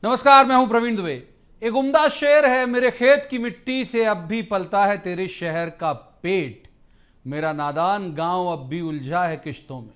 नमस्कार, मैं हूं प्रवीण दुबे। एक उम्दा शेर है, मेरे खेत की मिट्टी से अब भी पलता है तेरे शहर का पेट, मेरा नादान गांव अब भी उलझा है किश्तों में।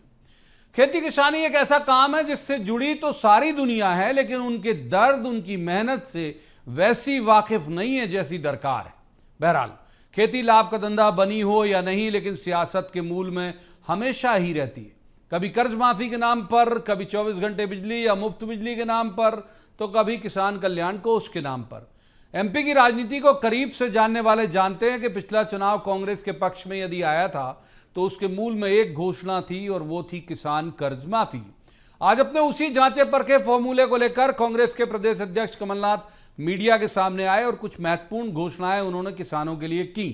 खेती किसानी एक ऐसा काम है जिससे जुड़ी तो सारी दुनिया है, लेकिन उनके दर्द, उनकी मेहनत से वैसी वाकिफ नहीं है जैसी दरकार है। बहरहाल, खेती लाभ का धंधा बनी हो या नहीं, लेकिन सियासत के मूल में हमेशा ही रहती है। कभी कर्ज माफी के नाम पर, कभी 24 घंटे बिजली या मुफ्त बिजली के नाम पर, तो कभी किसान कल्याण कोष के नाम पर। एमपी की राजनीति को करीब से जानने वाले जानते हैं कि पिछला चुनाव कांग्रेस के पक्ष में यदि आया था तो उसके मूल में एक घोषणा थी और वो थी किसान कर्ज माफी। आज अपने उसी जांचे परखे फॉर्मूले को लेकर कांग्रेस के प्रदेश अध्यक्ष कमलनाथ मीडिया के सामने आए और कुछ महत्वपूर्ण घोषणाएं उन्होंने किसानों के लिए की।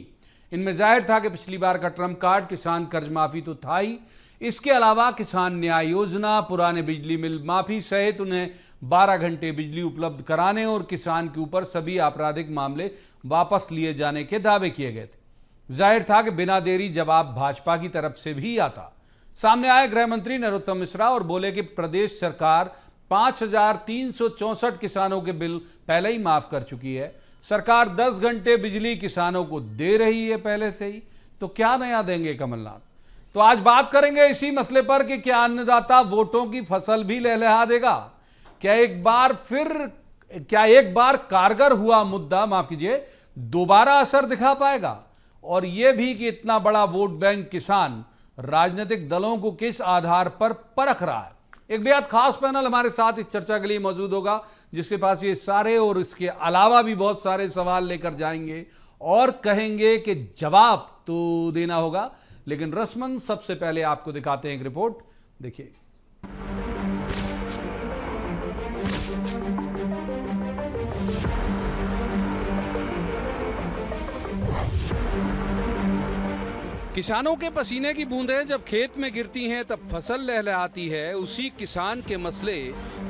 इनमें जाहिर था कि पिछली बार का ट्रम्प कार्ड किसान कर्ज माफी तो था ही, इसके अलावा किसान न्याय योजना, पुराने बिजली बिल माफी सहित उन्हें 12 घंटे बिजली उपलब्ध कराने और किसान के ऊपर सभी आपराधिक मामले वापस लिए जाने के दावे किए गए थे। जाहिर था कि बिना देरी जवाब भाजपा की तरफ से भी आता। सामने आए गृह मंत्री नरोत्तम मिश्रा और बोले कि प्रदेश सरकार 5,364 किसानों के बिल पहले ही माफ कर चुकी है। सरकार 10 घंटे बिजली किसानों को दे रही है पहले से ही, तो क्या नया देंगे कमलनाथ। तो आज बात करेंगे इसी मसले पर कि क्या अन्नदाता वोटों की फसल भी लहलहा देगा। क्या एक बार कारगर हुआ मुद्दा, माफ कीजिए, दोबारा असर दिखा पाएगा। और यह भी कि इतना बड़ा वोट बैंक किसान राजनीतिक दलों को किस आधार पर परख रहा है। एक बेहद खास पैनल हमारे साथ इस चर्चा के लिए मौजूद होगा, जिसके पास ये सारे और इसके अलावा भी बहुत सारे सवाल लेकर जाएंगे और कहेंगे कि जवाब तो देना होगा। लेकिन रस्मन सबसे पहले आपको दिखाते हैं एक रिपोर्ट, देखिए। किसानों के पसीने की बूंदें जब खेत में गिरती हैं तब फसल लहलहाती है। उसी किसान के मसले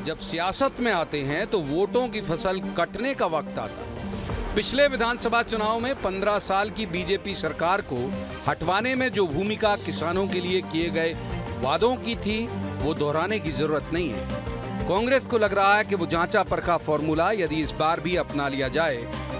जब सियासत में आते हैं तो वोटों की फसल कटने का वक्त आता है। पिछले विधानसभा चुनाव में 15 साल की बीजेपी सरकार को हटवाने में जो भूमिका किसानों के लिए किए गए वादों की थी, वो दोहराने की जरूरत नहीं है। कांग्रेस को लग रहा है कि वो जांचा परखा फॉर्मूला यदि इस बार भी अपना लिया जाए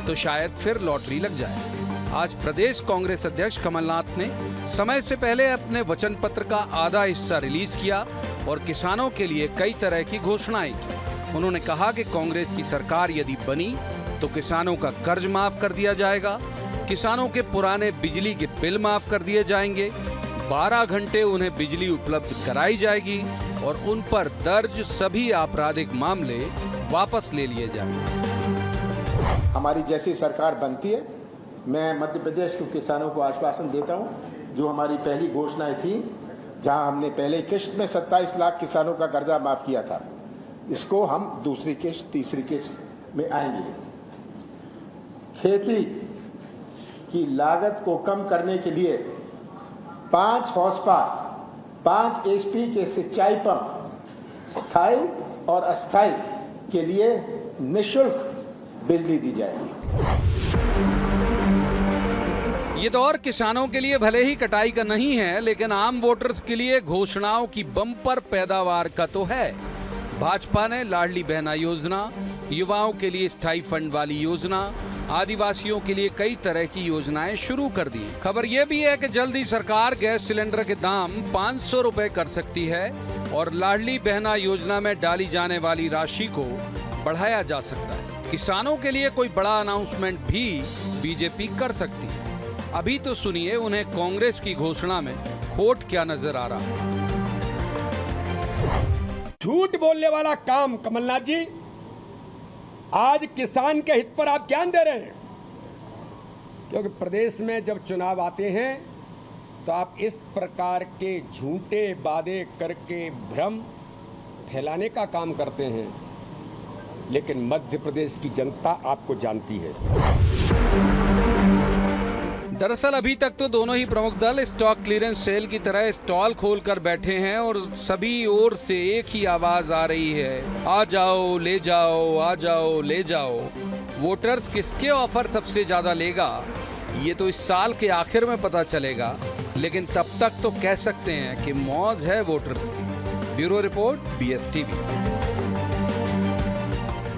तो शायद फिर लॉटरी लग जाए। आज प्रदेश कांग्रेस अध्यक्ष कमलनाथ ने समय से पहले अपने वचन पत्र का आधा हिस्सा रिलीज किया और किसानों के लिए कई तरह की घोषणाएं की। उन्होंने कहा कि कांग्रेस की सरकार यदि बनी तो किसानों का कर्ज माफ कर दिया जाएगा, किसानों के पुराने बिजली के बिल माफ कर दिए जाएंगे, 12 घंटे उन्हें बिजली उपलब्ध कराई जाएगी और उन पर दर्ज सभी आपराधिक मामले वापस ले लिए जाएंगे। हमारी जैसी सरकार बनती है, मैं मध्य प्रदेश के किसानों को आश्वासन देता हूं, जो हमारी पहली घोषणाएं थी, जहां हमने पहले किश्त में 27 लाख किसानों का कर्जा माफ किया था, इसको हम दूसरी किश्त, तीसरी किश्त में आएंगे। खेती की लागत को कम करने के लिए 5 हॉर्स पावर 5 HP के सिंचाई पंप स्थायी और अस्थायी के लिए निःशुल्क बिजली दी जाएगी। ये दौर किसानों के लिए भले ही कटाई का नहीं है, लेकिन आम वोटर्स के लिए घोषणाओं की बम्पर पैदावार का तो है। भाजपा ने लाडली बहना योजना, युवाओं के लिए स्थायी फंड वाली योजना, आदिवासियों के लिए कई तरह की योजनाएं शुरू कर दी। खबर यह भी है कि जल्द ही सरकार गैस सिलेंडर के दाम 500 रुपए कर सकती है और लाडली बहना योजना में डाली जाने वाली राशि को बढ़ाया जा सकता है। किसानों के लिए कोई बड़ा अनाउंसमेंट भी बीजेपी कर सकती है। अभी तो सुनिए उन्हें कांग्रेस की घोषणा में खोट क्या नजर आ रहा है। झूठ बोलने वाला काम कमलनाथ जी, आज किसान के हित पर आप ज्ञान दे रहे हैं, क्योंकि प्रदेश में जब चुनाव आते हैं तो आप इस प्रकार के झूठे वादे करके भ्रम फैलाने का काम करते हैं, लेकिन मध्य प्रदेश की जनता आपको जानती है। दरअसल अभी तक तो दोनों ही प्रमुख दल स्टॉक क्लियरेंस सेल की तरह स्टॉल खोलकर बैठे हैं और सभी ओर से एक ही आवाज आ रही है, आ जाओ ले जाओ, आ जाओ ले जाओ। वोटर्स किसके ऑफर सबसे ज्यादा लेगा ये तो इस साल के आखिर में पता चलेगा, लेकिन तब तक तो कह सकते हैं कि मौज है वोटर्स की। Bureau report, BSTV।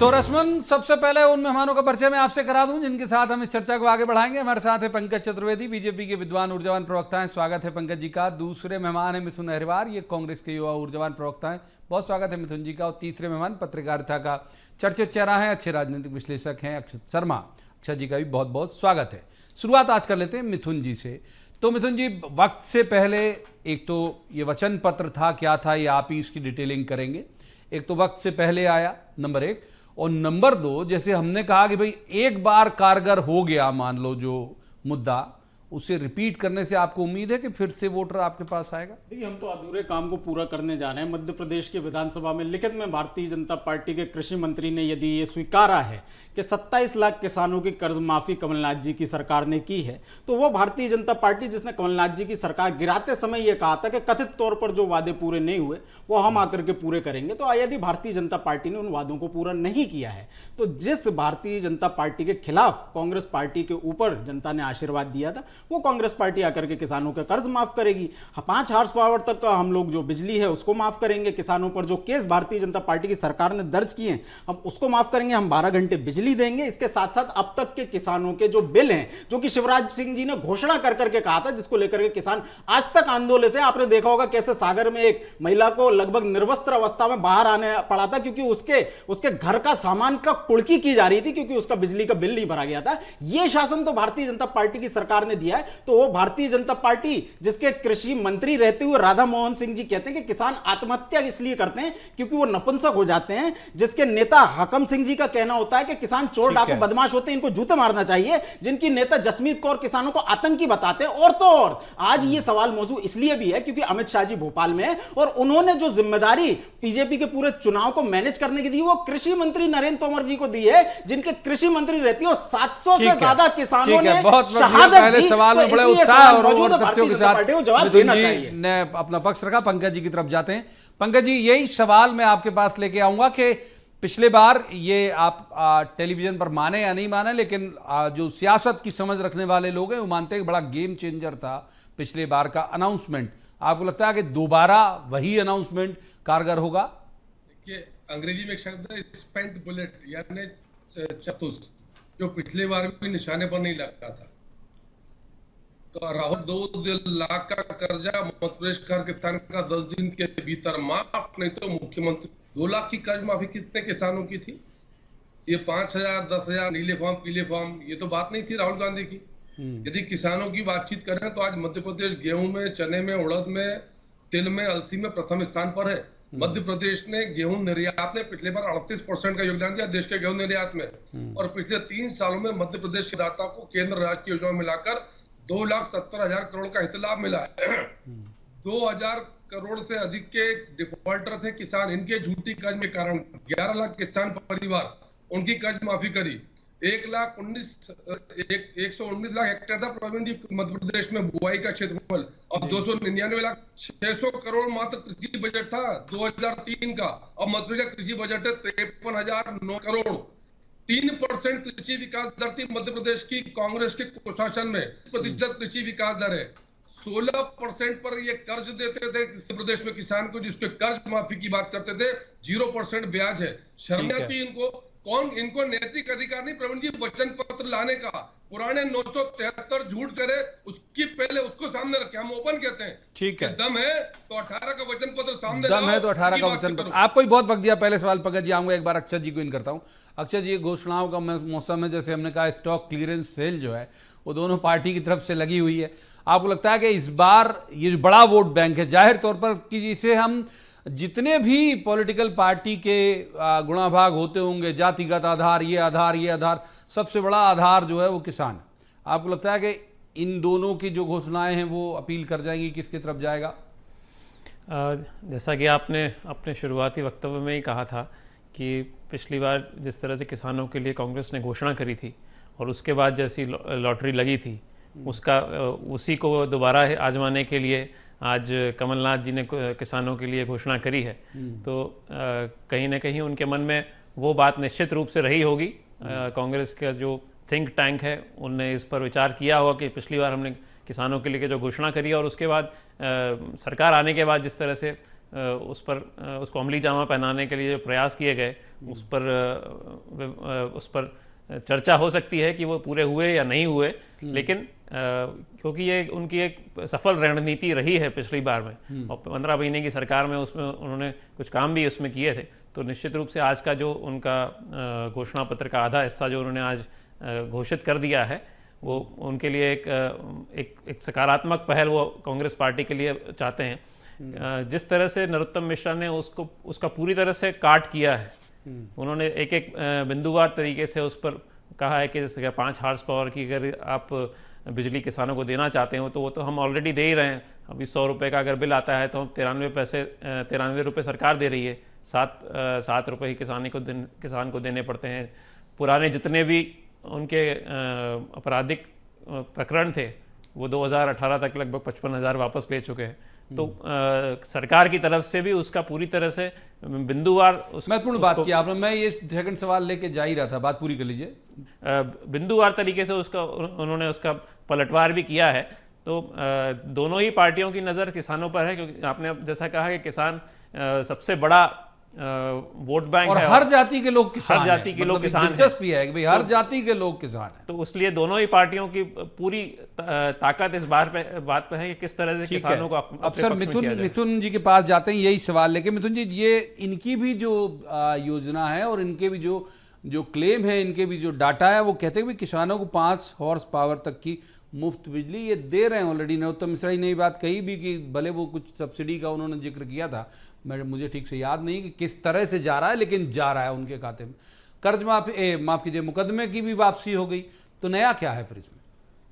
तो रस्मन सबसे पहले उन मेहमानों का परिचय मैं आपसे करा दूं जिनके साथ हम इस चर्चा को आगे बढ़ाएंगे। हमारे साथ है पंकज चतुर्वेदी, बीजेपी के विद्वान ऊर्जावान प्रवक्ता हैं। स्वागत है पंकज जी का। दूसरे मेहमान है मिथुन अहिरवार, ये कांग्रेस के युवा ऊर्जावान प्रवक्ता हैं। बहुत स्वागत है मिथुन जी का। और तीसरे मेहमान पत्रकारिता का चर्चित चेहरा है, अच्छे राजनीतिक विश्लेषक हैं अक्षत शर्मा। अक्षत जी का भी बहुत बहुत स्वागत है। शुरुआत आज कर लेते हैं मिथुन जी से। तो मिथुन जी, वक्त से पहले एक तो ये वचन पत्र था, क्या था ये आप ही इसकी डिटेलिंग करेंगे। एक तो वक्त से पहले आया, नंबर एक। और नंबर दो, जैसे हमने कहा कि भाई एक बार कारगर हो गया, मान लो जो मुद्दा, उसे रिपीट करने से आपको उम्मीद है कि फिर से वोटर आपके पास आएगा? देखिए, हम तो अधूरे काम को पूरा करने जा रहे हैं। मध्य प्रदेश के विधानसभा में लिखित में भारतीय जनता पार्टी के कृषि मंत्री ने यदि ये स्वीकारा है कि 27 लाख किसानों की कर्ज माफी कमलनाथ जी की सरकार ने की है, तो वो भारतीय जनता पार्टी जिसने कमलनाथ जी की सरकार गिराते समय ये कहा था कि कथित तौर पर जो वादे पूरे नहीं हुए वो हम आकर के पूरे करेंगे, तो यदि भारतीय जनता पार्टी ने उन वादों को पूरा नहीं किया है, तो जिस भारतीय जनता पार्टी के खिलाफ कांग्रेस पार्टी के ऊपर जनता ने आशीर्वाद दिया था, वो कांग्रेस पार्टी आकर के किसानों का कर्ज माफ करेगी। 5 हॉर्स पावर तक का हम लोग जो बिजली है उसको माफ करेंगे। किसानों पर जो केस भारतीय जनता पार्टी की सरकार ने दर्ज किए हैं हम उसको माफ करेंगे। हम 12 घंटे बिजली देंगे। इसके साथ साथ अब तक के किसानों के जो बिल हैं, जो कि शिवराज सिंह जी ने घोषणा कर करके कहा था, जिसको लेकर के किसान आज तक आंदोलित हैं। आपने देखा होगा कैसे सागर में एक महिला को लगभग निर्वस्त्र अवस्था में बाहर आने पड़ा था, क्योंकि उसके घर का सामान का कुड़की की जा रही थी, क्योंकि उसका बिजली का बिल नहीं भरा गया था। यह शासन तो भारतीय जनता पार्टी की सरकार ने दिया है। तो वो भारतीय जनता पार्टी जिसके कृषि मंत्री रहते हुए राधा मोहन सिंह जी कहते हैं कि किसान आत्महत्या इसलिए करते हैं क्योंकि वो नपुंसक हो जाते हैं, जिसके नेता हकम सिंह जी का कहना होता है कि किसान चोर डाकू बदमाश होते हैं, इनको जूते मारना चाहिए, जिनकी नेता जसमीत कौर किसानों को आतंकी बताते हैं। और तो और आज ये सवाल मौजूद इसलिए भी है क्योंकि अमित शाह जी भोपाल में हैं और उन्होंने जो जिम्मेदारी बीजेपी के पूरे चुनाव को मैनेज करने की दी वो कृषि मंत्री नरेंद्र तोमर जी को दी है, जिनके कृषि मंत्री रहती है। 700 से ज्यादा किसानों ने शहादत दी। सवाल में बड़े उत्साह और तथ्यों के साथ मिथुन जी ने अपना पक्ष रखा। पंकज जी की तरफ जाते हैं। पंकज जी, यही सवाल मैं आपके पास लेके आऊंगा कि पिछले बार ये आप टेलीविजन पर माने या नहीं माने, लेकिन जो सियासत की समझ रखने वाले लोग हैं वो मानते हैं कि बड़ा गेम चेंजर था पिछले बार का अनाउंसमेंट। आपको लगता है कि दोबारा वही अनाउंसमेंट कारगर होगा? देखिए, अंग्रेजी में एक शब्द है स्पेंट बुलेट, यानी चतुष, जो पिछले बार भी निशाने पर नहीं लगा था। तो राहुल 2 लाख का कर्जा मध्य प्रदेश किसान का 10 दिन के भीतर माफ, नहीं तो मुख्यमंत्री 2 लाख की कर्ज माफी कितने किसानों की थी? ये 5,000 10,000 नीले फॉर्म पीले फॉर्म, ये तो बात नहीं थी राहुल गांधी की। यदि किसानों की बातचीत करें तो आज मध्य प्रदेश गेहूं में, चने में, उड़द में, तिल में, अलसी में प्रथम स्थान पर है। मध्य प्रदेश ने गेहूं निर्यात में पिछले बार 38% का योगदान दिया देश के गेहूं निर्यात में, और पिछले 3 सालों में मध्य प्रदेश के दाता को केंद्र राज्य की योजनाओं मिलाकर 2,70,000 करोड़ का हित लाभ मिला है। 2,000 करोड़ से अधिक के डिफॉल्टर थे किसान। इनके झूठी कर्ज के कारण 11 लाख किसान परिवार उनकी कर्ज माफी करी। 119 लाख हेक्टेयर था मध्य प्रदेश में बुआई का क्षेत्रफल, और 299 लाख 600 करोड़ मात्र कृषि बजट था 2003 का। अब मध्य प्रदेश का कृषि बजट है 53,009 करोड़। 3% कृषि विकास दर थी मध्य प्रदेश की कांग्रेस के कुशासन में। प्रतिशत कृषि विकास दर है। 16% पर ये कर्ज देते थे मध्य प्रदेश में किसान को, जिसके कर्ज माफी की बात करते थे 0% ब्याज है। शर्म आती इनको? कौन इनको नैतिक अधिकार नहीं प्रवीण जी वचन पत्र लाने का? पुराने 973 झूठ करे उसकी पहले उसको सामने रखे। हम ओपन कहते हैं ठीक है, दम है तो 18 का वचन पत्र सामने दम है तो 18 का वचन पत्र। आपको ही बहुत वक्त दिया। पहले सवाल पंकज जी आऊंगा, एक बार अक्षय जी को इन करता हूं। अक्षय जी, घोषणाओं का मौसम है, जैसे हमने कहा स्टॉक क्लियरेंस सेल जो है वो दोनों पार्टी की तरफ से लगी हुई है। आपको लगता है कि इस बार ये जो बड़ा वोट बैंक है, जाहिर तौर पर कि इसे हम जितने भी पॉलिटिकल पार्टी के गुणाभाग होते होंगे, जातिगत आधार, ये आधार, सबसे बड़ा आधार जो है वो किसान है। आपको लगता है कि इन दोनों की जो घोषणाएं हैं वो अपील कर जाएंगी, किसकी तरफ जाएगा? जैसा कि आपने अपने शुरुआती वक्तव्य में ही कहा था कि पिछली बार जिस तरह से किसानों के लिए कांग्रेस ने घोषणा करी थी और उसके बाद जैसी लॉटरी लगी थी, उसी को दोबारा आजमाने के लिए आज कमलनाथ जी ने किसानों के लिए घोषणा करी है। तो कहीं ना कहीं उनके मन में वो बात निश्चित रूप से रही होगी। कांग्रेस का जो थिंक टैंक है उनने इस पर विचार किया होगा कि पिछली बार हमने किसानों के लिए जो घोषणा करी और उसके बाद सरकार आने के बाद जिस तरह से उस पर उसको अमली जामा पहनाने के लिए जो प्रयास किए गए उस पर चर्चा हो सकती है कि वो पूरे हुए या नहीं हुए, लेकिन क्योंकि ये उनकी एक सफल रणनीति रही है पिछली बार में और 15 महीने की सरकार में उसमें उन्होंने कुछ काम भी उसमें किए थे, तो निश्चित रूप से आज का जो उनका घोषणा पत्र का आधा हिस्सा जो उन्होंने आज घोषित कर दिया है वो उनके लिए एक सकारात्मक पहल वो कांग्रेस पार्टी के लिए चाहते हैं। जिस तरह से नरोत्तम मिश्रा ने उसका पूरी तरह से काट किया है, उन्होंने एक एक बिंदुवार तरीके से उस पर कहा है कि जैसे 5 हार्स पावर की अगर आप बिजली किसानों को देना चाहते हो तो वो तो हम ऑलरेडी दे ही रहे हैं। अभी 100 रुपये का अगर बिल आता है तो हम 93 रुपये सरकार दे रही है, 7 रुपये ही किसान को देने पड़ते हैं। पुराने जितने भी उनके आपराधिक प्रकरण थे वो 2018 तक लगभग 55,000 वापस ले चुके हैं। तो सरकार की तरफ से भी उसका पूरी तरह से बिंदुवार महत्वपूर्ण बात की आपने, मैं ये सेकंड सवाल लेके जा ही रहा था, बात पूरी कर लीजिए। बिंदुवार तरीके से उन्होंने उसका पलटवार भी किया है। तो दोनों ही पार्टियों की नज़र किसानों पर है, क्योंकि आपने जैसा कहा कि किसान सबसे बड़ा वोट बैंक और है हर जाति के लोग किसान हर जाति के लोग किसान दिलचस्पी है कि भाई हर जाति के लोग किसान हैं। तो इसलिए दोनों ही पार्टियों की पूरी ताकत इस बात पे है कि किस तरह से किसानों को अब सर मिथुन जी के पास जाते हैं यही सवाल लेके। मिथुन जी, ये इनकी भी जो योजना है और इनके भी जो क्लेम है, इनके भी जो डाटा है, वो कहते हैं कि किसानों को 5 हॉर्स पावर तक की मुफ्त बिजली ये दे रहे हैं ऑलरेडी। नरोत्तम मिश्रा जी ने ये बात कही भी कि भले वो कुछ सब्सिडी का उन्होंने जिक्र किया था, मुझे ठीक से याद नहीं कि किस तरह से जा रहा है, लेकिन जा रहा है उनके खाते में। कर्ज माफ कीजिए, मुकदमे की भी वापसी हो गई, तो नया क्या है फिर इसमें?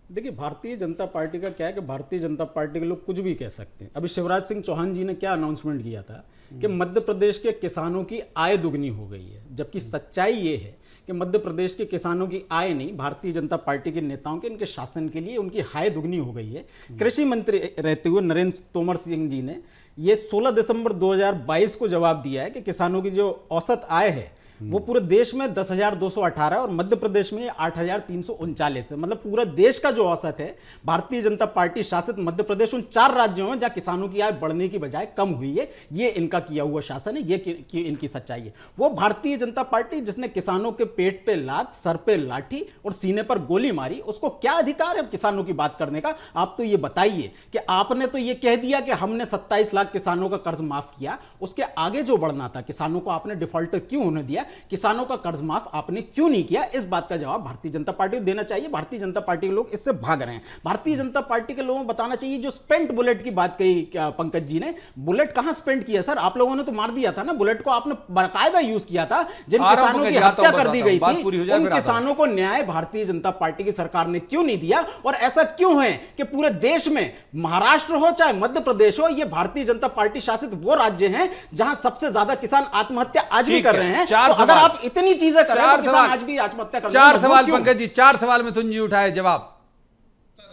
देखिए, भारतीय जनता पार्टी का क्या है कि भारतीय जनता पार्टी के लोग कुछ भी कह सकते हैं। अभी शिवराज सिंह चौहान जी ने क्या अनाउंसमेंट किया था कि मध्य प्रदेश के किसानों की आय दुगनी हो गई है, जबकि सच्चाई ये है कि मध्य प्रदेश के किसानों की आय नहीं, भारतीय जनता पार्टी के नेताओं के इनके शासन के लिए उनकी आय दुगनी हो गई है। कृषि मंत्री रहते हुए नरेंद्र तोमर सिंह जी ने ये 16 दिसंबर 2022 को जवाब दिया है कि किसानों की जो औसत आय है वो पूरे देश में 10,218 और मध्य प्रदेश में 8,339 है। मतलब पूरा देश का जो औसत है, भारतीय जनता पार्टी शासित मध्य प्रदेश उन 4 राज्यों में जहां किसानों की आय बढ़ने की बजाय कम हुई है। ये इनका किया हुआ शासन है, ये इनकी सच्चाई है। वो भारतीय जनता पार्टी जिसने किसानों के पेट पे लात, सर पे लाठी और सीने पर गोली मारी, उसको क्या अधिकार है किसानों की बात करने का? आप तो ये बताइए कि आपने तो ये कह दिया कि हमने 27 लाख किसानों का कर्ज माफ किया, उसके आगे जो बढ़ना था, किसानों को आपने डिफॉल्टर क्यों होने दिया, किसानों का कर्ज माफ आपने क्यों नहीं किया? इस बात का जवाब भारतीय जनता पार्टी को देना चाहिए। भारतीय जनता पार्टी के लोग इससे भाग रहे हैं। भारतीय जनता पार्टी के लोगों को बताना चाहिए, जो स्पेंट बुलेट की बात कही पंकज जी ने, बुलेट कहां स्पेंट किया सर? आप लोगों ने तो मार दिया था ना, बुलेट को आपने बाकायदा यूज किया था। जिन किसानों की हत्या कर दी गई थी उन किसानों को न्याय भारतीय जनता पार्टी की सरकार ने क्यों नहीं दिया? और ऐसा क्यों है कि पूरे देश में, महाराष्ट्र हो चाहे मध्य प्रदेश हो, ये भारतीय जनता पार्टी शासित वो राज्य हैं जहां सबसे ज्यादा किसान आत्महत्या आज भी कर रहे हैं। तो अगर आप इतनी चीजें कर रहे हैं तो किसान आज भी आत्महत्या कर रहे हैं। 4 सवाल पंकज जी, 4 सवाल मिथुन जी उठाए, जवाब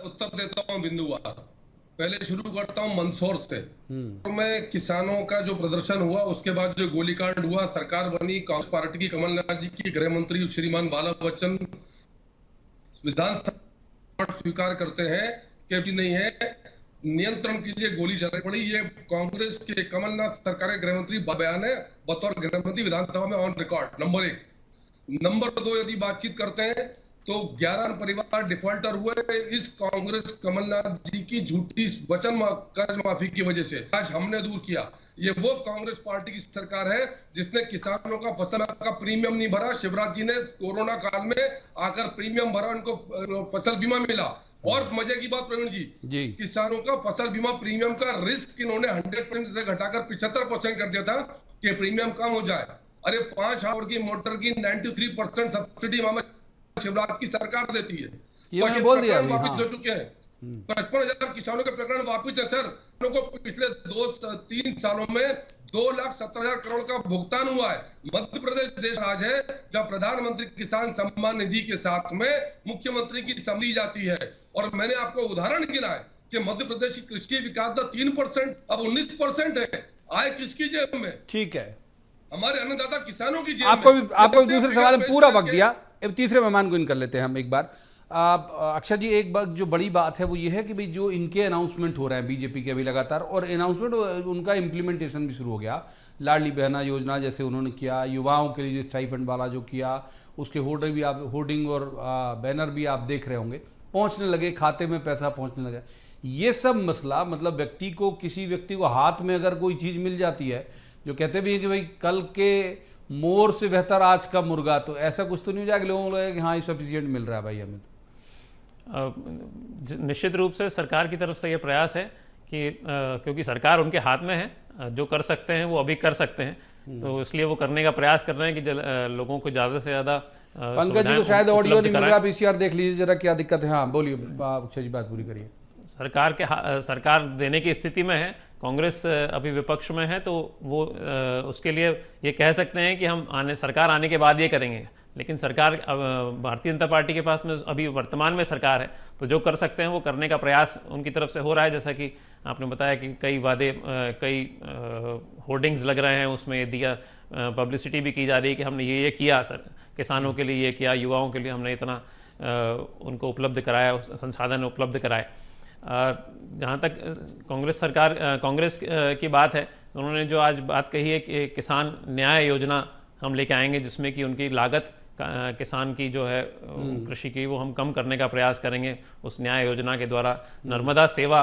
उत्तर देता हूं बिंदुवार। पहले शुरू करता हूं मंदसौर से। तो मैं किसानों का जो प्रदर्शन हुआ, उसके बाद जो गोलीकांड हुआ, सरकार बनी कांग्रेस पार्टी की, कमलनाथ जी की, गृह मंत्री श्रीमान बाला बच्चन विधानसभा स्वीकार करते हैं कि नहीं है, नियंत्रण के लिए गोली चलानी पड़ी। ये कांग्रेस के कमलनाथ सरकार के गृह मंत्री बयान है बतौर गृह मंत्री विधानसभा में ऑन रिकॉर्ड। नंबर 1। नंबर 2, यदि बातचीत करते हैं तो 11 परिवार डिफॉल्टर हुए इस कांग्रेस कमलनाथ जी की झूठी वचन कर्ज माफी की वजह से। आज हमने दूर किया। ये वो कांग्रेस पार्टी की सरकार है जिसने किसानों का फसल का प्रीमियम नहीं भरा। शिवराज जी ने कोरोना काल में आकर प्रीमियम भरा, उनको फसल बीमा मिला। और मजे की बात प्रवीण जी, किसानों का फसल बीमा प्रीमियम का रिस्क इन्होंने 100% से घटाकर 75% कर दिया था कि प्रीमियम कम हो जाए। अरे 5 हावर की मोटर की 93% सब्सिडी शिवराज की सरकार देती है। ये मैंने बोल दिया अभी, वापिस हो चुके हैं। 55,000 किसानों के प्रकरण वापिस है सर। को पिछले 2-3 सालों में 2,70,000 करोड़ का भुगतान हुआ है। मध्य प्रदेश देश राज्य है जहां प्रधानमंत्री किसान सम्मान निधि के साथ में मुख्यमंत्री की समझी जाती है। और मैंने आपको उदाहरण गिना है कि मध्य प्रदेश की कृषि विकास दर 3% अब 19% है। आय किसकी जेब में? ठीक है, हमारे अन्नदाता किसानों की जेब आपको में। भी दूसरे सवाल में पूरा वक्त दिया। अब तीसरे मेहमान को इन कर लेते हैं हम एक बार। अक्षय जी, एक बात जो बड़ी बात है वो ये है कि भाई जो इनके अनाउंसमेंट हो रहे हैं बीजेपी के अभी लगातार, और अनाउंसमेंट उनका इम्प्लीमेंटेशन भी शुरू हो गया। लाडली बहना योजना जैसे उन्होंने किया, युवाओं के लिए जो स्टाइपेंड वाला जो किया, उसके होर्डिंग और बैनर भी आप देख रहे होंगे पहुंचने लगे, खाते में पैसा पहुंचने लगा। ये सब मसला मतलब किसी व्यक्ति को हाथ में अगर कोई चीज़ मिल जाती है, जो कहते भी हैं कि भाई कल के मोर से बेहतर आज का मुर्गा, तो ऐसा कुछ तो नहीं हो जाएगा लोगों को लगेगा कि हाँ ये सफिशिएंट मिल रहा है भाई हमें। निश्चित रूप से सरकार की तरफ से ये प्रयास है कि क्योंकि सरकार उनके हाथ में है, जो कर सकते हैं वो अभी कर सकते हैं, तो इसलिए वो करने का प्रयास कर रहे हैं कि लोगों को ज़्यादा से ज़्यादा। पंकज जी को शायद ऑडियो नहीं मिल रहा, पीसीआर देख लीजिए जरा क्या दिक्कत है। हाँ बोलिए अक्षय जी, बात पूरी करिए। सरकार देने की स्थिति में है, कांग्रेस अभी विपक्ष में है, तो वो उसके लिए ये कह सकते हैं कि हम सरकार आने के बाद ये करेंगे, लेकिन सरकार भारतीय जनता पार्टी के पास में अभी वर्तमान में सरकार है, तो जो कर सकते हैं वो करने का प्रयास उनकी तरफ से हो रहा है। जैसा कि आपने बताया कि कई वादे, कई होर्डिंग्स लग रहे हैं, उसमें दिया पब्लिसिटी भी की जा रही है कि हमने ये किया, सर किसानों के लिए ये किया, युवाओं के लिए हमने इतना उनको उपलब्ध कराया, संसाधन उपलब्ध कराए। जहाँ तक कांग्रेस की बात है, उन्होंने जो आज बात कही है कि किसान न्याय योजना हम लेके आएंगे, जिसमें कि उनकी लागत किसान की जो है कृषि की वो हम कम करने का प्रयास करेंगे। उस न्याय योजना के द्वारा नर्मदा सेवा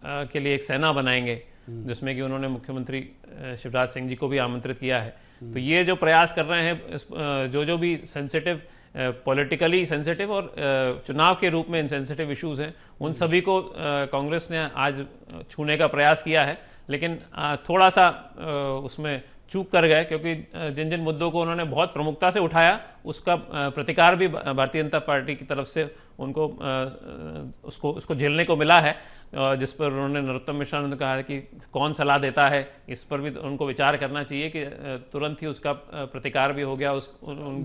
के लिए एक सेना बनाएंगे, जिसमें कि उन्होंने मुख्यमंत्री शिवराज सिंह जी को भी आमंत्रित किया है। तो ये जो प्रयास कर रहे हैं, जो भी सेंसिटिव, पॉलिटिकली सेंसिटिव और चुनाव के रूप में इनसेंसिटिव इश्यूज हैं, उन सभी को कांग्रेस ने आज छूने का प्रयास किया है, लेकिन थोड़ा सा उसमें चूक कर गए, क्योंकि जिन जिन मुद्दों को उन्होंने बहुत प्रमुखता से उठाया, उसका प्रतिकार भी भारतीय जनता पार्टी की तरफ से उनको उसको झेलने को मिला है, जिस पर उन्होंने नरोत्तम मिश्रा ने कहा है कि कौन सलाह देता है, इस पर भी उनको विचार करना चाहिए कि तुरंत ही उसका प्रतिकार भी हो गया,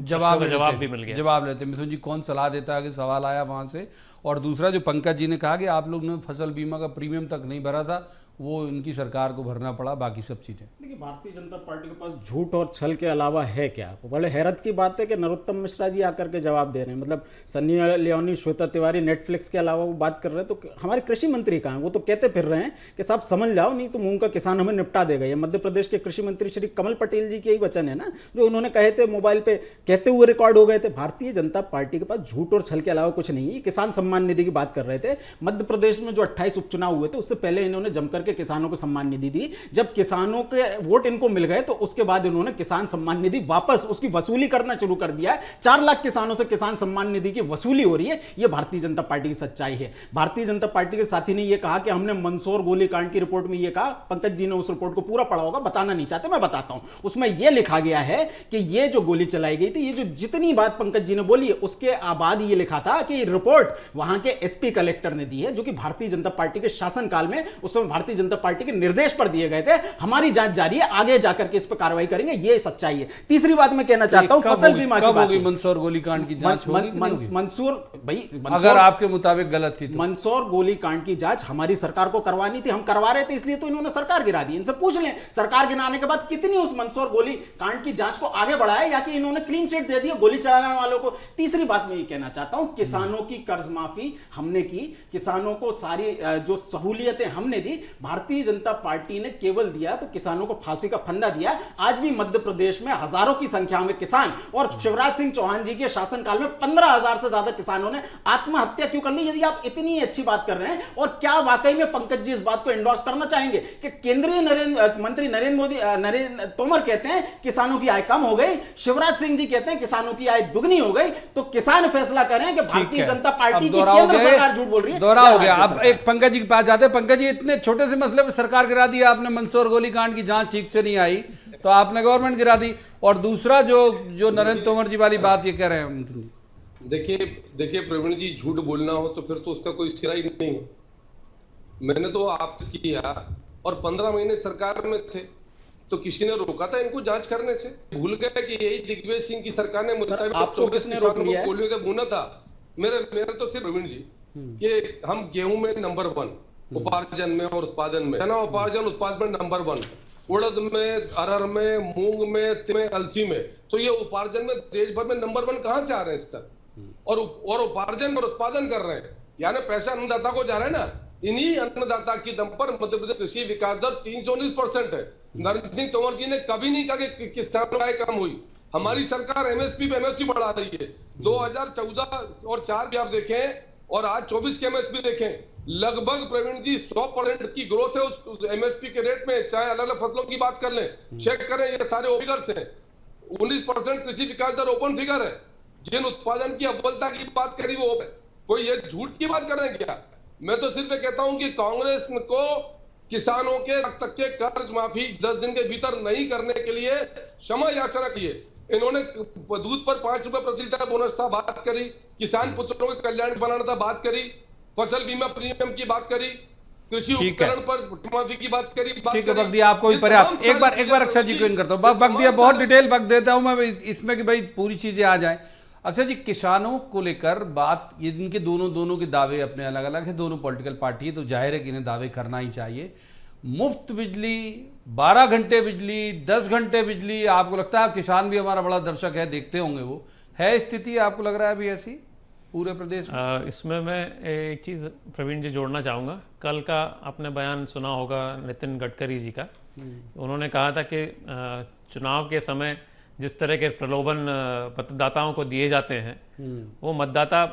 जवाब भी मिल गया। जवाब लेते मिथुन जी, कौन सलाह देता है कि सवाल आया वहाँ से। और दूसरा जो पंकज जी ने कहा कि आप लोग ने फसल बीमा का प्रीमियम तक नहीं भरा था, वो इनकी सरकार को भरना पड़ा, बाकी सब चीज़ें। देखिए, भारतीय जनता पार्टी के पास झूठ और छल के अलावा है क्या? बड़े हैरत की बात है कि नरोत्तम मिश्रा जी आकर के जवाब दे रहे हैं। मतलब सन्नी लियोनी, श्वेता तिवारी नेटफ्लिक्स के अलावा वो बात कर रहे हैं, तो हमारे कृषि मंत्री कहाँ हैं? वो तो कहते फिर रहे हैं कि साहब समझ जाओ, नहीं तो मूंग का किसान हमें निपटा देगा। ये मध्य प्रदेश के कृषि मंत्री श्री कमल पटेल जी के ही वचन है ना, जो उन्होंने कहे थे, मोबाइल पे कहते हुए रिकॉर्ड हो गए थे। भारतीय जनता पार्टी के पास झूठ और छल के अलावा कुछ नहीं है। किसान सम्मान निधि की बात कर रहे थे। मध्य प्रदेश में जो 28 उपचुनाव हुए थे, उससे पहले इन्होंने जमकर के किसानों को सम्मान निधि दी। जब किसानों के वोट इनको मिल गए, तो उसके बाद इन्होंने किसान सम्मान निधि वापस उसकी वसूली करना शुरू कर दिया है। 4 लाख किसानों से किसान सम्मान निधि की वसूली हो रही है। यह भारतीय जनता पार्टी की सच्चाई है। भारतीय जनता पार्टी के साथी ने यह कहा कि हमने मंदसौर गोलीकांड की रिपोर्ट में यह कहा, पंकज जी ने उस रिपोर्ट को पूरा पढ़ा होगा, बताना नहीं चाहते, मैं बताता हूं। उसमें यह लिखा गया है कि यह जो गोली चलाई गई थी, ये जो जितनी बात पंकज जी ने बोली है, उसके बाद यह लिखा था कि रिपोर्ट वहां के एसपी कलेक्टर ने दी है, जो कि भारतीय जनता पार्टी के शासनकाल में उस समय भारतीय जनता पार्टी के निर्देश पर दिए गए थे। हमारी जांच जारी है, आगे जाकर के इस पर कार्रवाई करेंगे, ये सच्चाई है। तीसरी बात मैं कहना चाहता हूं, फसल बीमा की बात। मंदसौर गोलीकांड की जांच होगी? मंदसौर भाई, अगर आपके मुताबिक गलत थी तो? मंदसौर गोलीकांड की जांच हमारी सरकार को करवानी थी, हम करवा रहे थे, इसलिए तो इन्होंने सरकार गिरा दी। इनसे पूछ लें, सरकार गिराने के बाद कितनी उस मंदसौर गोलीकांड की जांच को आगे बढ़ाया, या कि इन्होंने क्लीन चिट दे दिया गोली चलाने वालों को। तीसरी बात मैं ये कहना चाहता हूं, किसानों की कर्ज माफी हमने की, किसानों को सारी जो सहूलियतें हमने दी। भारतीय जनता पार्टी ने केवल दिया तो किसानों को फांसी का फंदा दिया। आज भी मध्य प्रदेश में हजारों की संख्या में किसान, और शिवराज सिंह चौहान जी के शासनकाल में 15,000 से ज्यादा किसानों ने आत्महत्या क्यों कर ली? यदि आप इतनी अच्छी बात कर रहे हैं, और क्या वाकई में पंकज जी इस बात को एंडोर्स करना चाहेंगे कि केंद्रीय मंत्री नरेंद्र तोमर कहते हैं किसानों की आय कम हो गई, शिवराज सिंह जी कहते हैं किसानों की आय दुगनी हो गई, तो किसान फैसला करें कि भारतीय जनता पार्टी की केंद्र सरकार झूठ बोल रही है। दोहरा हो गया। अब एक पंकज जी के पास जाते हैं। पंकज जी, इतने छोटे से मसले पर सरकार गिरा दी आपने, मंदसौर गोलीकांड की जांच ठीक से नहीं आई तो आपने गवर्नमेंट गिरा दी। और दूसरा जो नरेंद्र तोमर जी वाली बात ये कह रहे हैं, देखिए प्रवीण जी, झूठ बोलना हो तो फिर तो उसका कोई सिरा ही नहीं हो। मैंने तो आप किया और 15 महीने सरकार में थे, तो किसी ने रोका था इनको जांच करने से? भूल गए कि यही दिग्विजय सिंह की सरकार ने आपको किसने रोक लिया? पोलियो का बूना था। मेरे तो सिर्फ प्रवीण जी कि हम गेहूं में नंबर 1 उपार्जन में और उत्पादन में, चना उपार्जन उत्पादन में नंबर 1, उड़द में, अरहर में, मूंग में, अलसी में, तो ये उपार्जन में देश भर में नंबर 1 कहां से आ रहे हैं इस तक? और उपार्जन और उत्पादन कर रहे हैं, यानी पैसा अन्नदाता को जा रहा है ना। इन्हीं अन्नदाता की दम पर मध्य प्रदेश कृषि विकास दर 319% है। नरेंद्र सिंह तोमर जी ने कभी नहीं कहा कि किसानों की आय कम हुई। हमारी सरकार एमएसपी पे एमएसपी बढ़ा रही है। 2014 और 4 भी आप देखें और आज 24 के एमएसपी देखें, लगभग प्रवीण जी 100% की ग्रोथ है उस एमएसपी के रेट में। चाहे अलग अलग फसलों की बात कर लें, चेक करें, ये सारे फिगर्स हैं। 19% कृषि विकास दर ओपन फिगर है। जिन उत्पादन की अव्वलता की बात करी वो कोई ये झूठ की बात कर रहे हैं क्या? मैं तो सिर्फ कहता हूं कि कांग्रेस को किसानों के तक के कर्ज माफी 10 दिन के भीतर नहीं करने के लिए क्षमा याचना की है। इन्होंने दूध पर 5 रुपए प्रति लीटर बोनस था, बात करी। किसान पुत्रों के कल्याण बनाना था, बात करी। फसल बीमा प्रीमियम की बात करी। कृषि उपकरण पर माफी की बात करी। ठीक है, वक्त दिया आपको भी पर्याप्त। एक बार अक्षय जी को इन करता हूँ, वक्त दिया, बहुत डिटेल वक्त देता हूँ मैं इसमें कि भाई पूरी चीजें आ जाए। अक्षय जी, किसानों को लेकर बात, ये इनके दोनों के दावे अपने अलग अलग है, दोनों पॉलिटिकल पार्टी है, तो जाहिर है कि इन्हें दावे करना ही चाहिए। मुफ्त बिजली, 12 घंटे बिजली, 10 घंटे बिजली, आपको लगता है, किसान भी हमारा बड़ा दर्शक है, देखते होंगे, वो है स्थिति आपको लग रहा है अभी ऐसी पूरे प्रदेश में? इसमें मैं एक चीज़ प्रवीण जी जोड़ना चाहूँगा। कल का आपने बयान सुना होगा नितिन गडकरी जी का। उन्होंने कहा था कि चुनाव के समय जिस तरह के प्रलोभन मतदाताओं को दिए जाते हैं, वो मतदाता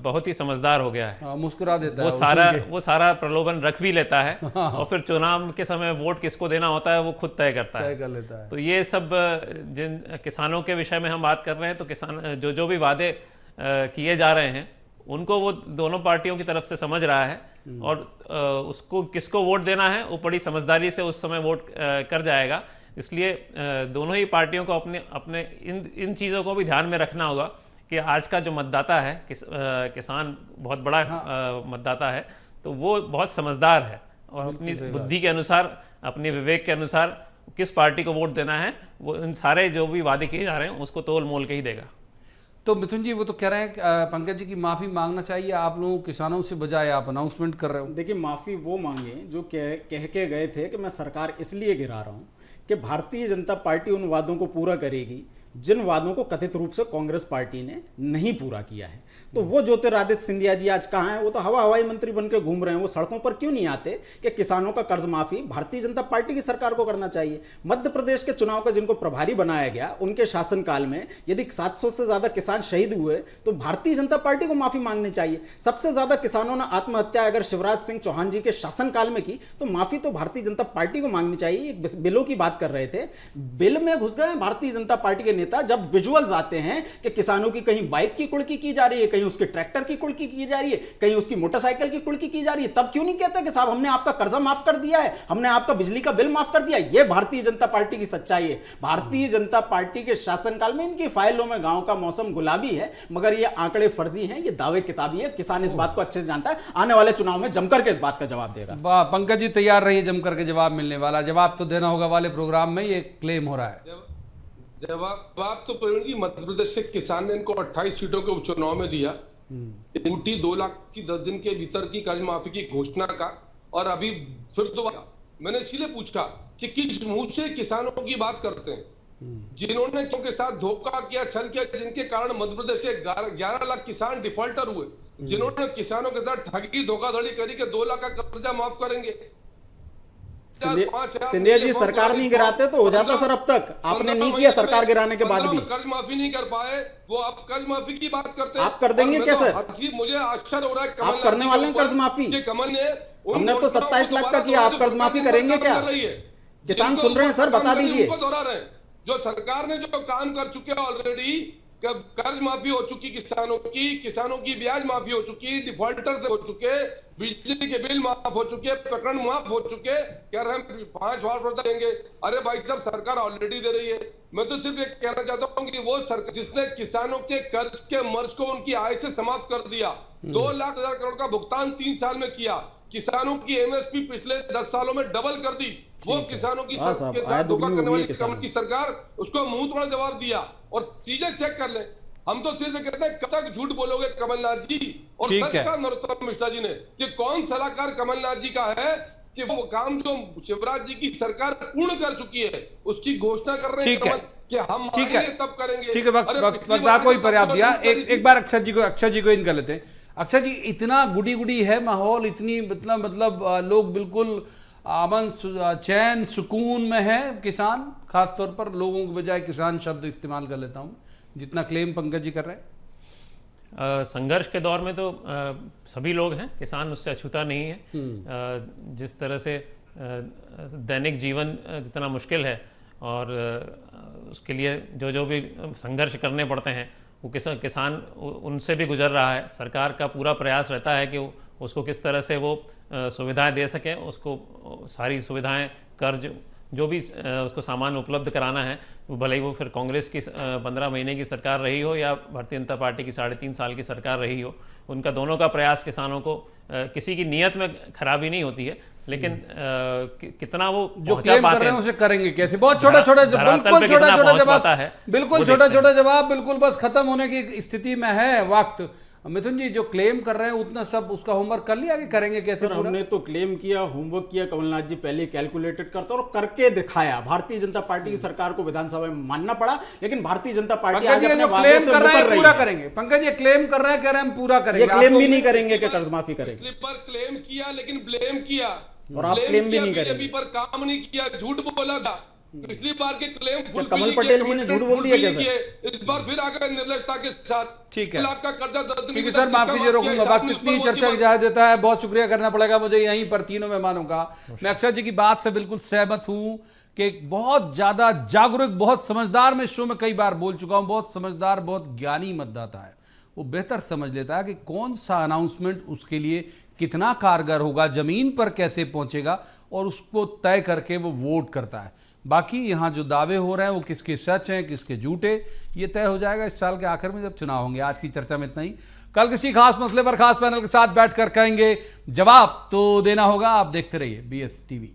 बहुत ही समझदार हो गया है। मुस्कुरा देता है, वो सारा प्रलोभन रख भी लेता है और फिर चुनाव के समय वोट किसको देना होता है वो खुद तय करता है, कर लेता है। तो ये सब जिन किसानों के विषय में हम बात कर रहे हैं, तो किसान जो भी वादे किए जा रहे हैं उनको वो दोनों पार्टियों की तरफ से समझ रहा है और उसको किसको वोट देना है वो बड़ी समझदारी से उस समय वोट कर जाएगा। इसलिए दोनों ही पार्टियों को अपने इन चीज़ों को भी ध्यान में रखना होगा कि आज का जो मतदाता है, किसान बहुत बड़ा मतदाता है, तो वो बहुत समझदार है और अपनी बुद्धि के अनुसार, अपने विवेक के अनुसार किस पार्टी को वोट देना है, वो इन सारे जो भी वादे किए जा रहे हैं उसको तोल मोल के ही देगा। तो मिथुन जी, वो तो कह रहे हैं पंकज जी की माफी मांगना चाहिए आप लोगों किसानों से, बजाय आप अनाउंसमेंट कर रहे हो। देखिए, माफी वो मांगे जो कह के गए थे कि मैं सरकार इसलिए गिरा रहा हूं कि भारतीय जनता पार्टी उन वादों को पूरा करेगी जिन वादों को कथित रूप से कांग्रेस पार्टी ने नहीं पूरा किया है। तो वो ज्योतिरादित्य सिंधिया जी आज कहाँ हैं? वो तो हवाई मंत्री बनकर घूम रहे हैं। वो सड़कों पर क्यों नहीं आते कि किसानों का कर्ज माफी भारतीय जनता पार्टी की सरकार को करना चाहिए। मध्य प्रदेश के चुनाव का जिनको प्रभारी बनाया गया, उनके शासनकाल में यदि 700 से ज्यादा किसान शहीद हुए तो भारतीय जनता पार्टी को माफी मांगनी चाहिए। सबसे ज्यादा किसानों ने आत्महत्या अगर शिवराज सिंह चौहान जी के शासनकाल में की तो माफी तो भारतीय जनता पार्टी को मांगनी चाहिए। बिलों की बात कर रहे थे, बिल में घुस गए भारतीय जनता पार्टी के नेता। जब विजुअल्स आते हैं कि किसानों की कहीं बाइक की कुड़की की जा रही है, कहीं उसके ट्रैक्टर की कुड़की की जा रही है, कहीं उसकी मोटरसाइकिल की कुड़की की जा रही है, तब क्यों नहीं कहते कि साहब हमने आपका कर्जा माफ कर दिया है, हमने आपका बिजली का बिल माफ कर दिया। यह भारतीय जनता पार्टी की सच्चाई है। भारतीय जनता पार्टी के शासनकाल में इनकी फाइलों में गांव का मौसम गुलाबी है, मगर ये आंकड़े फर्जी हैं, ये दावे किताबी है। किसान इस बात को अच्छे से जानता है, आने वाले चुनाव में जमकर के इस बात का जवाब देगा। वाह पंकज जी, तैयार रहिए, जमकर के जवाब मिलने वाला। जवाब तो देना होगा वाले प्रोग्राम में, ये क्लेम हो रहा है। जवाब तो प्रवीण जी, मध्य प्रदेश से किसान ने इनको 28 सीटों के उपचुनाव में दिया। ड्यूटी 2 लाख की 10 दिन के भीतर की कर्ज माफी की घोषणा का, और अभी फिर दोबारा मैंने इसीलिए पूछा कि किस मुंह से किसानों की बात करते हैं, जिन्होंने के साथ धोखा किया, छल किया, जिनके कारण मध्य प्रदेश से 11 लाख किसान डिफॉल्टर हुए, जिन्होंने किसानों के साथ ठगी धोखाधड़ी करी के 2 लाख का कर्जा माफ करेंगे। सिंधिया जी, सरकार नहीं गिराते तो हो जाता सर। अब तक आपने नहीं किया, सरकार गिराने के बाद भी कर्ज माफी नहीं कर पाए, वो आप कर्ज माफी की बात करते हैं। आप कर देंगे कैसे? मुझे आश्चर्य हो रहा है, आप करने वाले हैं कर्ज माफी? कमल ने, हमने तो 27 लाख का किया, आप कर्ज माफी करेंगे क्या? किसान सुन रहे हैं सर, बता दीजिए। जो सरकार ने जो काम कर चुके हैं ऑलरेडी, कर्ज माफी हो चुकी किसानों की ब्याज माफी हो चुकी, डिफॉल्टर से हो चुके, बिजली के बिल माफ हो चुके, प्रकरण माफ हो चुके, कह रहे हैं 5 बार देंगे। अरे भाई साहब, सरकार ऑलरेडी दे रही है। मैं तो सिर्फ एक कहना चाहता हूँ कि वो सरकार जिसने किसानों के कर्ज के मर्ज को उनकी आय से समाप्त कर दिया, 2 लाख करोड़ का भुगतान 3 साल में किया, किसानों की एमएसपी पिछले 10 सालों में डबल कर दी, वो किसानों की धोखा करने वाली कमल की सरकार, उसको मुंह तोड़ जवाब दिया। और सीधे चेक कर लें, हम तो सिर्फ कहते हैं कब तक झूठ बोलोगे कमलनाथ जी, और सच का नरोत्तम मिश्रा जी ने कि कौन सलाहकार कमलनाथ जी का है कि वो काम जो शिवराज जी की सरकार पूर्ण कर चुकी है उसकी घोषणा कर रहे हैं। कि हम ठीक है, मानेंगे तब करेंगे। ठीक है, अरे वक्त पिछली वक्त बार आपको ही भी पर्याप्त दिया। बदतमीजी करी थी। एक बार अक्षय जी को इन कर लेते हैं। अक्षय जी, इतना गुडी गुडी है माहौल, इतनी मतलब लोग बिल्कुल अमन चैन सुकून में है, किसान खासतौर पर, लोगों के बजाय किसान शब्द इस्तेमाल कर लेता हूँ, जितना क्लेम पंकज जी कर रहे हैं। संघर्ष के दौर में तो सभी लोग हैं, किसान उससे अछूता नहीं है। जिस तरह से दैनिक जीवन जितना मुश्किल है और उसके लिए जो भी संघर्ष करने पड़ते हैं, वो किसान उनसे भी गुजर रहा है। सरकार का पूरा प्रयास रहता है कि उसको किस तरह से वो सुविधाएं दे सकें, उसको सारी सुविधाएं, कर्ज, जो भी उसको सामान उपलब्ध कराना है, वो भले ही वो फिर कांग्रेस की 15 महीने की सरकार रही हो या भारतीय जनता पार्टी की 3.5 साल की सरकार रही हो, उनका दोनों का प्रयास किसानों को, किसी की नीयत में खराबी नहीं होती है, लेकिन कितना वो जो क्लेम कर रहे हैं उसे करेंगे कैसे? बहुत छोटा छोटा बिल्कुल छोटा जवाब, बिल्कुल बस खत्म होने की स्थिति में है वक्त। मिथुन जी, जो क्लेम कर रहे हैं उतना सब उसका होमवर्क कर लिया कि करेंगे कैसे? सर, हमने तो क्लेम किया, होमवर्क किया, कमलनाथ जी पहले कैलकुलेटेड करता और करके दिखाया। भारतीय जनता पार्टी की सरकार को विधानसभा में मानना पड़ा, लेकिन भारतीय जनता पार्टी आज अपने वादे से क्लेम कर रहे हैं मुकर रही पूरा है। करेंगे। पंकज, ये क्लेम कर रहे हैं, कह रहे हैं हम पूरा करेंगे। ये क्लेम भी नहीं करेंगे कि कर्ज माफी करेंगे, पिछली बार क्लेम किया लेकिन ब्लेम किया, और आप क्लेम भी नहीं करेंगे। बीजेपी पर काम नहीं किया, झूठ बोला था। पिछली बार के क्लेम फुल कमल पटेल जी ने झूठ बोल दिया कैसे? इस बार फिर आ गए निर्लजता के साथ। ठीक है, लाख का कर्जा दर्द ठीक है सर, माफ कीजिए, रोकूंगा, वक्त इतनी चर्चा की इजाजत देता है। बहुत शुक्रिया करना पड़ेगा मुझे यहीं पर तीनों मेहमानों का। मैं अक्षय जी की बात से बिल्कुल सहमत हूं कि बहुत ज्यादा जागरूक, बहुत समझदार, मैं शो में कई बार बोल चुका हूं, बहुत समझदार, बहुत ज्ञानी मतदाता है। वो बेहतर समझ लेता है कि कौन सा अनाउंसमेंट उसके लिए कितना कारगर होगा, जमीन पर कैसे पहुंचेगा, और उसको तय करके वो वोट करता है। बाकी यहाँ जो दावे हो रहे हैं वो किसके सच हैं, किसके झूठे, ये तय हो जाएगा इस साल के आखिर में जब चुनाव होंगे। आज की चर्चा में इतना ही। कल किसी खास मसले पर खास पैनल के साथ बैठकर कहेंगे, जवाब तो देना होगा। आप देखते रहिए BS TV।